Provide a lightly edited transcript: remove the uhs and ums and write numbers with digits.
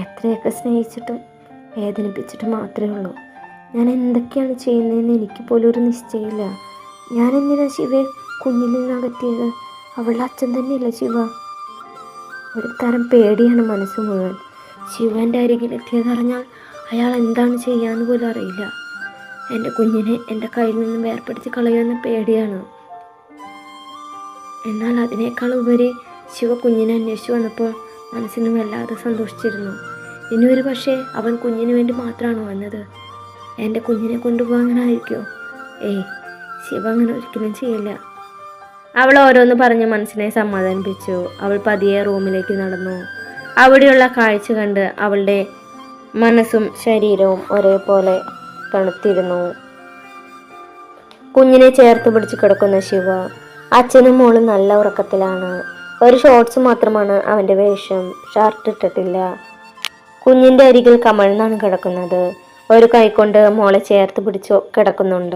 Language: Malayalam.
എത്രയൊക്കെ സ്നേഹിച്ചിട്ടും വേദനിപ്പിച്ചിട്ട് മാത്രമേ ഉള്ളൂ. ഞാൻ എന്തൊക്കെയാണ് ചെയ്യുന്നതെന്ന് എനിക്ക് പോലും ഒരു നിശ്ചയമില്ല. ഞാൻ എന്തിനാ ശിവയെ കുഞ്ഞിൽ നിന്ന് അകറ്റിയത്? അവളുടെ അച്ഛൻ തന്നെയല്ല ശിവ. ഒരു തരം പേടിയാണ് മനസ്സ് മുഴുവൻ. ശിവൻ്റെ അരികിലെത്തിയതറിഞ്ഞാൽ അയാൾ എന്താണ് ചെയ്യാന്ന് പോലും അറിയില്ല. എൻ്റെ കുഞ്ഞിനെ എൻ്റെ കയ്യിൽ നിന്ന് വേർപ്പെടുത്തി കളയുമെന്ന പേടിയാണ്. എന്നാൽ അതിനേക്കാൾ ഉപരി ശിവ കുഞ്ഞിനെ അന്വേഷിച്ചു വന്നപ്പോൾ മനസ്സിന് വല്ലാതെ സന്തോഷിച്ചിരുന്നു. ഇനി ഒരു പക്ഷേ അവൻ കുഞ്ഞിന് വേണ്ടി മാത്രമാണോ വന്നത്? എൻ്റെ കുഞ്ഞിനെ കൊണ്ടുപോകാനായിരിക്കുമോ? ഏയ്, ശിവ അങ്ങനെ ഒരിക്കലും ചെയ്യില്ല. അവൾ ഓരോന്ന് പറഞ്ഞ് മനസ്സിനെ സമാധാനിപ്പിച്ചു. അവൾ പതിയെ റൂമിലേക്ക് നടന്നു. അവിടെയുള്ള കാഴ്ച കണ്ട് അവളുടെ മനസ്സും ശരീരവും ഒരേപോലെ തണുത്തിരുന്നു. കുഞ്ഞിനെ ചേർത്ത് പിടിച്ച് കിടക്കുന്ന ശിവ. അച്ഛനും മോളും നല്ല ഉറക്കത്തിലാണ്. ഒരു ഷോർട്സ് മാത്രമാണ് അവൻ്റെ വേഷം. ഷർട്ട് ഇട്ടിട്ടില്ല. കുഞ്ഞിൻ്റെ അരികിൽ കമഴ്ന്നാണ് കിടക്കുന്നത്. ഒരു കൈ കൊണ്ട് മോളെ ചേർത്ത് പിടിച്ചു കിടക്കുന്നുണ്ട്.